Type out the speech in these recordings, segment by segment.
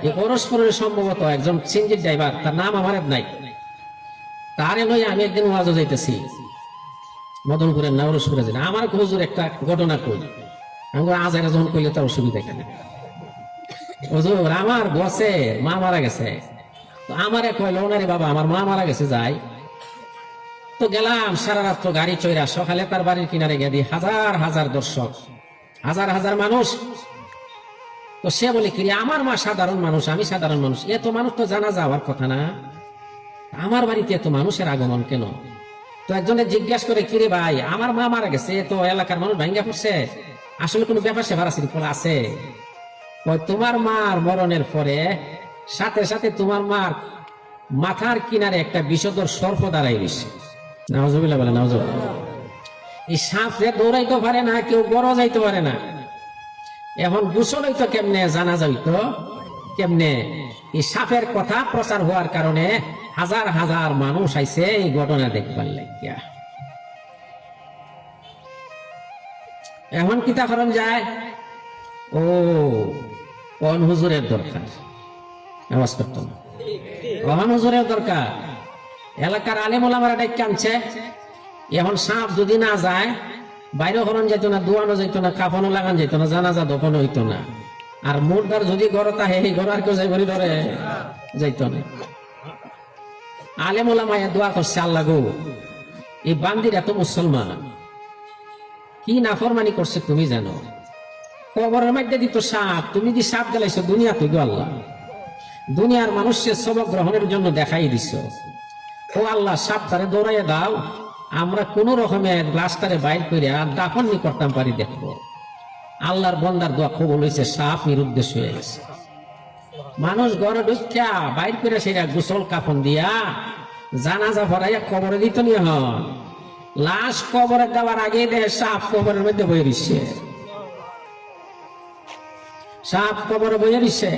এই পরস্পরের সম্ভবত একজন সিনজির ড্রাইভার, তার নাম আমার নাই, তারে লই আমি একদিন ওয়াজে যাইতেছি মদনপুরের না ওরসপুরে যাই, আমার হুজুর একটা ঘটনা কই, আমি আজাইরা যখন কইলে তার অসুবিধা কেন, হুজুর আমার বসে মা মারা গেছে, আমারে কইল ওনারে বাবা আমার মা মারা গেছে যাই, তো গেলাম সারা রাত্র গাড়ি চইরা, সকালে তার বাড়ির কিনারে গিয়ে দিই হাজার হাজার দর্শক, হাজার হাজার মানুষ। তো সে বলে কি আমার মা সাধারণ মানুষ, আমি সাধারণ মানুষ, এত মানুষ তো জানা যাওয়ার কথা না, আমার বাড়িতে এত মানুষের আগমন কেন? তো একজনে জিজ্ঞাসা করে কিরে ভাই আমার মা মারা গেছে, তো এলাকার মানুষ ভাঙ্গা পড়ছে, আসলে কোনো ব্যাপার সেবার আছে? তোমার মার মরণের পরে সাথে সাথে তোমার মার মাথার কিনারে একটা বিষধর সর্প দাঁড়াই গেছে। নাউজুবিল্লাহ বলে নাউজুবিল্লাহ। এই সাপ দৌড়াইতে পারে না, কেউ বড় যাইতে পারে না, এখন গোসল হইতো কেমনে, জানা যাইতো কেমনে? এই সাপের কথা প্রচার হওয়ার কারণে হাজার হাজার মানুষ আইছে এই ঘটনা দেখবার লাগিয়া। এখন কিতা করণ যায়, ও কোন হুজুরের দরকার, আওয়াজ করতো না, কোন হুজুরের দরকার, এলাকার আলেম ওলামারা ডাইকা আনছে। এখন সাপ যদি না যায়, বাইরে হরণ যেত না, দোয়ানো যেত না, কাফনও লাগান যেত না, জানাজা দফন হইতো না, আর মুর্দার যদি গড়তা হে ঘর আর কেউ যাই ধরে যাইতো না। আলেম ওলামায়ে দোয়া করছে, আল্লাহ গো এই বান্দির এত মুসলমান কি নাফরমানি করছে তুমি জানো, কবরের মধ্যে দিত সাপ, তুমি যে সাপ গেলাইছো দুনিয়া তুই গো আল্লাহ, দুনিয়ার মানুষের সবক গ্রহণের জন্য দেখাই দিছ, ও আল্লাহ সাপ তারে দৌড়াইয়া দাও, আমরা কোন রকমের লাশটারে বাইর করে দাফন নি করতাম পারি দেখবো। আল্লাহর বন্দার দোয়া কবুল হয়েছে, সাপ নিরুদ্দেশ হয়ে গেছে। মানুষ ঘরে ঢুকিয়া বাইর করে সেটা গোসল কাফন দিয়া জানাজা ভরাইয়া কবরে দিত নিয়ে হন, লাশ কবরে দেওয়ার আগে দেখে সাপ কবরের মধ্যে বয়ে দিচ্ছে, সাপ কবরে বয়ে দিচ্ছে,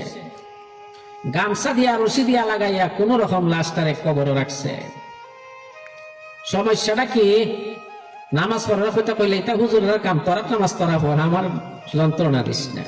গামছা দিয়া রশি দিয়া লাগাইয়া কোন রকম লাশটারে কবরে রাখছে। সমস্যাটা কি, নামাজ পড়ার কথা কইলে এটা হুজুরের কাম, তোরা নামাজ পড়া পড়, আমার যন্ত্রণা দিস না।